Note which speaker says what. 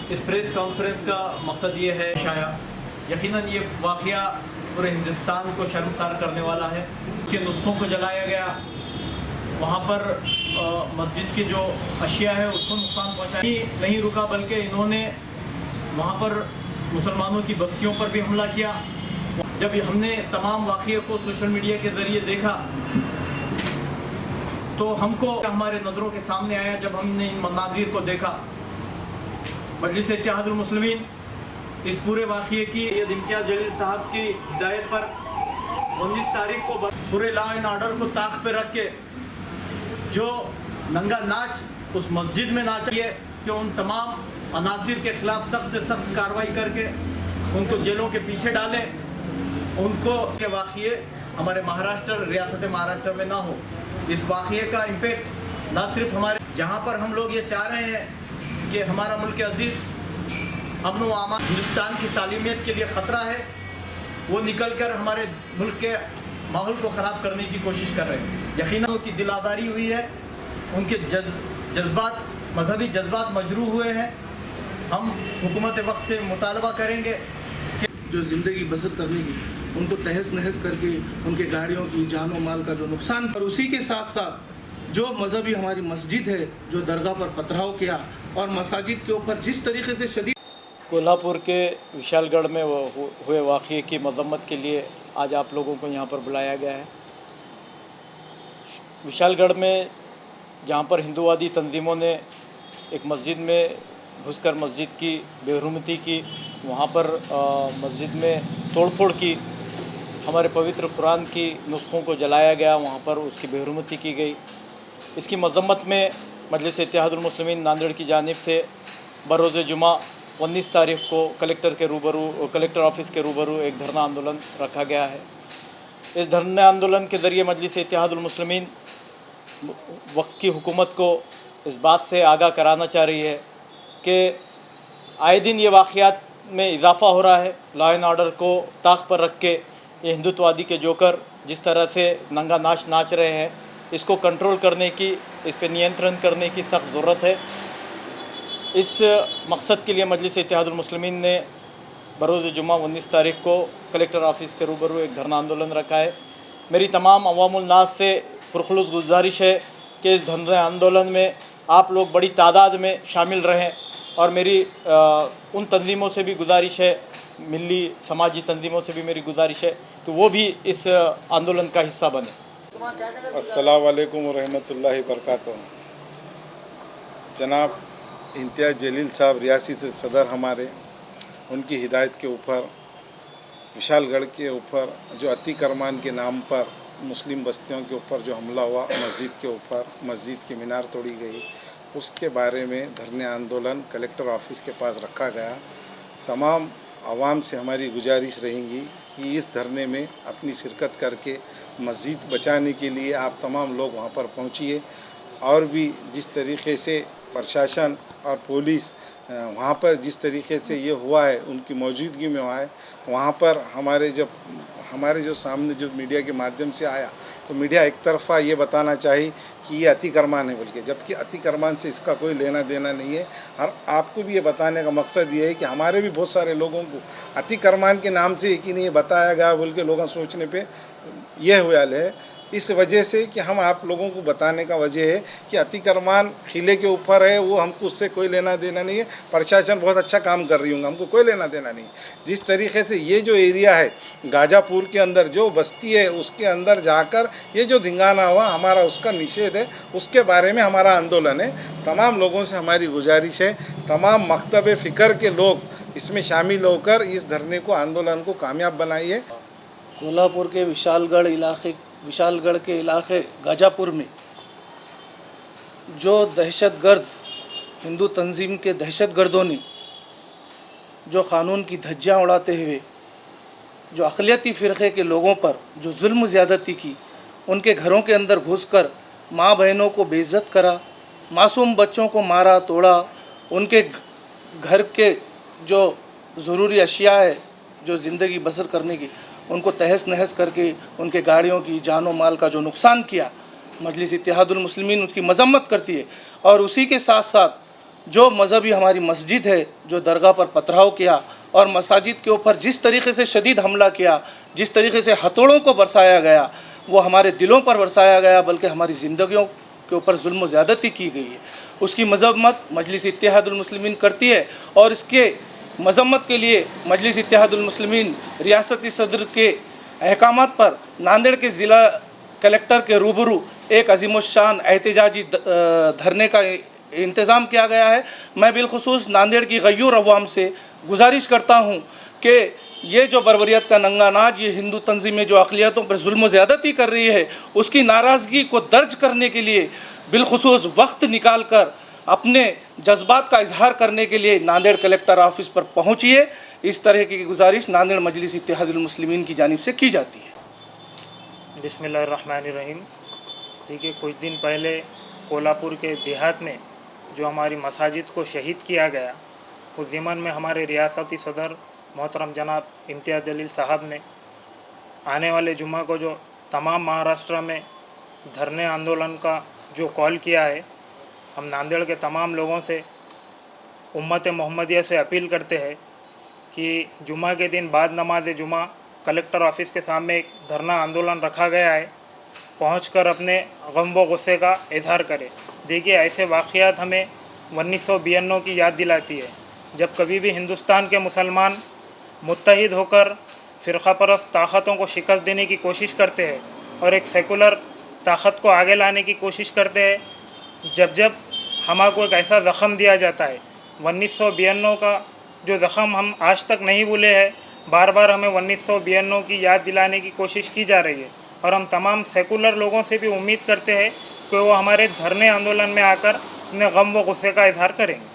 Speaker 1: इस press conference का मकसद ये है शाया यकीनन ये वाक़या पूरे हिंदुस्तान को शर्मसार करने वाला है कि नुस्खों को जलाया गया, वहाँ पर मस्जिद की जो अशिया है उसको नुकसान पहुँचाया नहीं रुका, बल्कि इन्होंने वहाँ पर मुसलमानों की बस्तियों पर भी हमला किया। जब हमने तमाम वाक़ये को सोशल मीडिया के ज़रिए देखा तो हमको हमारे नज़रों के सामने आया, जब हमने इन मनाज़िर को देखा। मजलिस इत्तेहादुल मुस्लिमीन इस पूरे वाक़ये की इम्तियाज़ जलील साहब की हिदायत पर 19 तारीख को पूरे लॉ एंड ऑर्डर को ताक पे रख के जो नंगा नाच उस मस्जिद में नाचा है कि उन तमाम अनासिर के ख़िलाफ़ सख्त से सख्त कार्रवाई करके उनको जेलों के पीछे डालें, उनको के वाक़ये हमारे महाराष्ट्र रियासत महाराष्ट्र में ना हो। इस वाक़ये का इम्पेक्ट ना सिर्फ हमारे जहाँ पर हम लोग ये चाह रहे हैं कि हमारा मुल्क अज़ीज़ अमन व अमान हिंदुस्तान की सालिमियत के लिए ख़तरा है, वो निकल कर हमारे मुल्क के माहौल को ख़राब करने की कोशिश कर रहे हैं। यकीनन उनकी दिल आज़ारी हुई है, उनके जज्बात मजहबी जज्बात मजरूह हुए हैं। हम हुकूमत वक्त से मुतालबा करेंगे कि
Speaker 2: जो ज़िंदगी बसर करने की उनको तहस नहस करके उनके गाड़ियों की जान व माल का जो नुकसान, और उसी के साथ साथ जो मजहबी हमारी मस्जिद है जो दरगाह पर पथराव किया और मसाजिद के ऊपर जिस तरीके से शदीद।
Speaker 1: कोल्हापुर के विशालगढ़ में हुए वाक़ये की मज़म्मत के लिए आज आप लोगों को यहाँ पर बुलाया गया है। विशालगढ़ में जहाँ पर हिंदूवादी तंजीमों ने एक मस्जिद में घुसकर मस्जिद की बेहरुमती की, वहाँ पर मस्जिद में तोड़फोड़ की, हमारे पवित्र कुरान की नुस्खों को जलाया गया, वहाँ पर उसकी बेहरुमती की गई। इसकी मज़म्मत में मजलिस इत्तेहादुल मुस्लिमीन नांदेड़ की जानिब से बरोज़ जुमा 19 तारीख को कलेक्टर ऑफिस के रूबरू एक धरना आंदोलन रखा गया है। इस धरना आंदोलन के ज़रिए मजलिस इत्तेहादुल मुस्लिमीन वक्त की हुकूमत को इस बात से आगाह कराना चाह रही है कि आए दिन ये वाक़यात में इजाफ़ा हो रहा है। लॉ एंड ऑर्डर को ताक पर रख के ये हिंदुत्ववादी के जोकर जिस तरह से नंगा नाच नाच रहे हैं, इसको कंट्रोल करने की, इस पर नियंत्रण करने की सख्त ज़रूरत है। इस मकसद के लिए मजलिस इत्तेहादुल मुस्लिमीन ने बरोज़ जुमा 19 तारीख को कलेक्टर ऑफिस के रूबरू एक धरना आंदोलन रखा है। मेरी तमाम अवामुल नास से पुरखुलूस गुजारिश है कि इस धरना आंदोलन में आप लोग बड़ी तादाद में शामिल रहें, और मेरी उन तंजीमों से भी गुजारिश है, मिली समाजी तंजीमों से भी मेरी गुजारिश है कि वो भी इस आंदोलन का हिस्सा बने।
Speaker 3: अस्सलाम वालेकुम रहमतुल्लाहि बरकातुहू। जनाब इम्तियाज़ जलील साहब रियासी से सदर हमारे, उनकी हिदायत के ऊपर विशालगढ़ के ऊपर जो अतिक्रमण के नाम पर मुस्लिम बस्तियों के ऊपर जो हमला हुआ, मस्जिद के ऊपर मस्जिद की मीनार तोड़ी गई, उसके बारे में धरने आंदोलन कलेक्टर ऑफिस के पास रखा गया। तमाम आवाम से हमारी गुजारिश रहेंगी कि इस धरने में अपनी शिरकत करके मस्जिद बचाने के लिए आप तमाम लोग वहाँ पर पहुँचिए, और भी जिस तरीके से प्रशासन और पुलिस वहाँ पर जिस तरीके से ये हुआ है, उनकी मौजूदगी में हुआ है, वहाँ पर हमारे जो सामने जो मीडिया के माध्यम से आया, तो मीडिया एक तरफा ये बताना चाहिए कि ये अतिक्रमण है बोल के, जबकि अतिक्रमण से इसका कोई लेना देना नहीं है। और आपको भी ये बताने का मकसद ये है कि हमारे भी बहुत सारे लोगों को अतिक्रमण के नाम से कि नहीं बताया गया बोल के लोग सोचने पे यह हुआ है। इस वजह से कि हम आप लोगों को बताने का वजह है कि अतिक्रमण किले के ऊपर है, वो हमको उससे कोई लेना देना नहीं है। प्रशासन बहुत अच्छा काम कर रही होंगे, हमको कोई लेना देना नहीं। जिस तरीके से ये जो एरिया है गाजापुर के अंदर जो बस्ती है, उसके अंदर जाकर ये जो धिंगाना हुआ, हमारा उसका निषेध है, उसके बारे में हमारा आंदोलन है। तमाम लोगों से हमारी गुजारिश है, तमाम मकतब फ़िक्र के लोग इसमें शामिल होकर इस धरने को, आंदोलन को कामयाब बनाइए।
Speaker 2: कोल्हापुर के विशालगढ़ के इलाके गाजापुर में जो दहशतगर्द हिंदू तंजीम के दहशतगर्दों ने जो क़ानून की धज्जियाँ उड़ाते हुए जो अक़लियती फ़िरक़े के लोगों पर जो जुल्म ज़्यादती की, उनके घरों के अंदर घुसकर माँ बहनों को बेइज्जत करा, मासूम बच्चों को मारा तोड़ा, उनके घर के जो ज़रूरी अशिया है जो ज़िंदगी बसर करने की, उनको तहस नहस करके उनके गाड़ियों की जान व माल का जो नुकसान किया, मजलिस इत्तेहादुल मुस्लिमीन उसकी मज़म्मत करती है। और उसी के साथ साथ जो मज़हबी हमारी मस्जिद है, जो दरगाह पर पथराव किया और मसाजिद के ऊपर जिस तरीके से शदीद हमला किया, जिस तरीके से हथौड़ों को बरसाया गया, वो हमारे दिलों पर बरसाया गया, बल्कि हमारी ज़िंदगियों के ऊपर जुल्म व ज़्यादती की गई है। उसकी मजम्मत मजलिस इत्तेहादुल मुस्लिमीन करती है और इसके मजम्मत के लिए मजलिस इत्तेहादुल मुस्लिमीन रियासती सदर के अहकामात पर नांदेड़ के ज़िला कलेक्टर के रूबरू एक अजीमुशान एहतजाजी धरने का इंतज़ाम किया गया है। मैं बिलखुसूस नांदेड़ की गयूर अवाम से गुजारिश करता हूँ कि ये जो बर्बरियत का नंगा नाच, ये हिंदू तंजीमें जो अक़लियतों पर जुल्म ज़्यादती कर रही है, उसकी नाराज़गी को दर्ज करने के लिए बिलखुसूस वक्त निकाल कर अपने जज्बात का इजहार करने के लिए नांदेड़ कलेक्टर ऑफिस पर पहुँचिए। इस तरह की गुजारिश नांदेड़ मजलिस इत्तेहादुल मुस्लिमीन की जानिब से की जाती है।
Speaker 4: बिस्मिल्लाहिर्रहमानिर्रहीम। देखिए, कुछ दिन पहले कोल्हापुर के देहात में जो हमारी मसाजिद को शहीद किया गया, उस ज़िमन में हमारे रियासती सदर मोहतरम जनाब इम्तियाज़ जलील साहब ने आने वाले जुम्मा को जो तमाम महाराष्ट्र में धरने आंदोलन का जो कॉल किया है, हम नांदेड़ के तमाम लोगों से, उम्मत मोहम्मदिया से अपील करते हैं कि जुम्मा के दिन बाद नमाज जुम्मा कलेक्टर ऑफिस के सामने एक धरना आंदोलन रखा गया है, पहुंचकर अपने गम व गुस्से का इजहार करें। देखिए, ऐसे वाक़यात हमें 1992 की याद दिलाती है, जब कभी भी हिंदुस्तान के मुसलमान मुत्तहिद होकर फ़िरक़ा परस्त ताक़तों को शिकस्त देने की कोशिश करते हैं और एक सेकुलर ताक़त को आगे लाने की कोशिश करते हैं। जब जब हमको एक ऐसा ज़ख़म दिया जाता है, 1992 का जो ज़ख़म हम आज तक नहीं भूले हैं, बार बार हमें 1992 की याद दिलाने की कोशिश की जा रही है और हम तमाम सेकुलर लोगों से भी उम्मीद करते हैं कि वो हमारे धरने आंदोलन में आकर अपने गम व गुस्से का इजहार करेंगे।